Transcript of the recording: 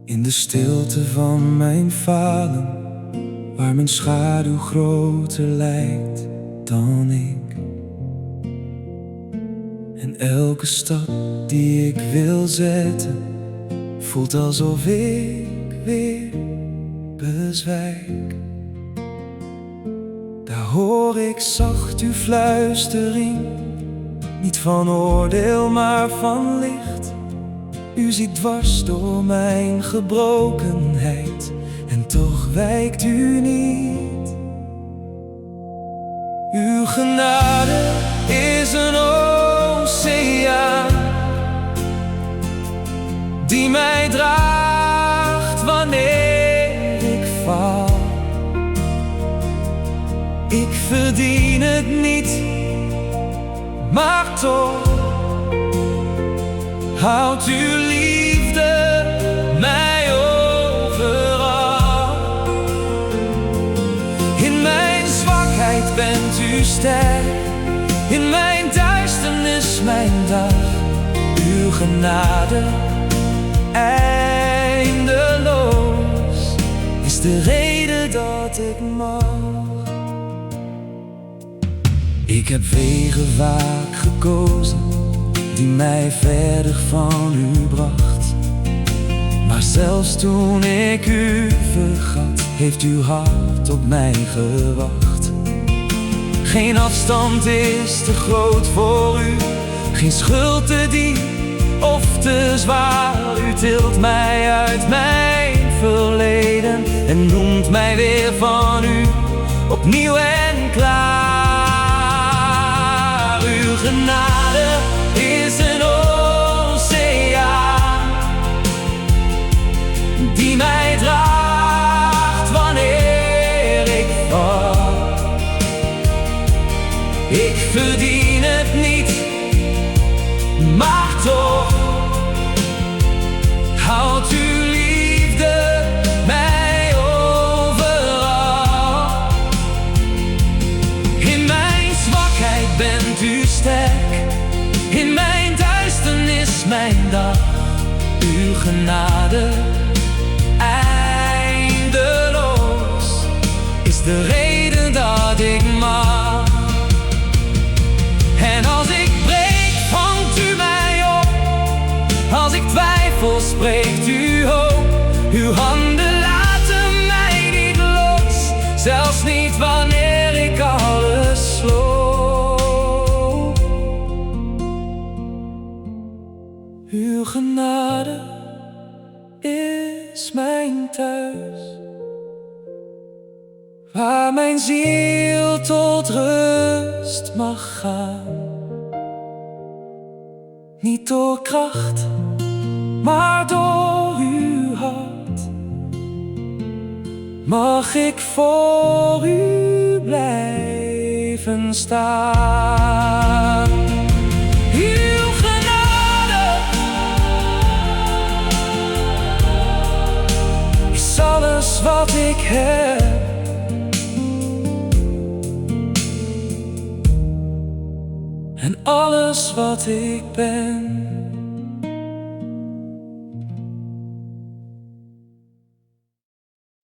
In de stilte van mijn falen, waar mijn schaduw groter lijkt dan ik. En elke stap die ik wil zetten, voelt alsof ik weer bezwijk. Daar hoor ik zacht uw fluistering, niet van oordeel maar van licht. U ziet dwars door mijn gebrokenheid en toch wijkt u niet. Uw genade is een oceaan die mij draagt wanneer ik val. Ik verdien het niet, maar toch houdt uw liefde mij overal. In mijn zwakheid bent u sterk, in mijn duisternis mijn dag. Uw genade eindeloos is de reden dat ik mag. Ik heb wegen vaak gekozen die mij verder van u bracht. Maar zelfs toen ik u vergat, heeft uw hart op mij gewacht. Geen afstand is te groot voor u, geen schuld te diep of te zwaar. U tilt mij uit mijn verleden en noemt mij weer van u opnieuw en klaar. Uw genade is een oceaan die mij draagt wanneer ik val. Ik verdien het niet, maar toch houdt uw liefde mij overal. In mijn zwakheid bent u sterk, in mijn duisternis mijn dag. Uw genade eindeloos is de reden dat ik mag. En als ik breek, vangt u mij op. Als ik twijfel, spreekt u hoop. Uw handen laten mij niet los, zelfs niet wanneer ik alles sloop. Uw genade is mijn thuis, waar mijn ziel tot rust mag gaan. Niet door kracht, maar door uw hart mag ik voor u blijven staan. Uw genade is alles wat ik heb. En alles wat ik ben.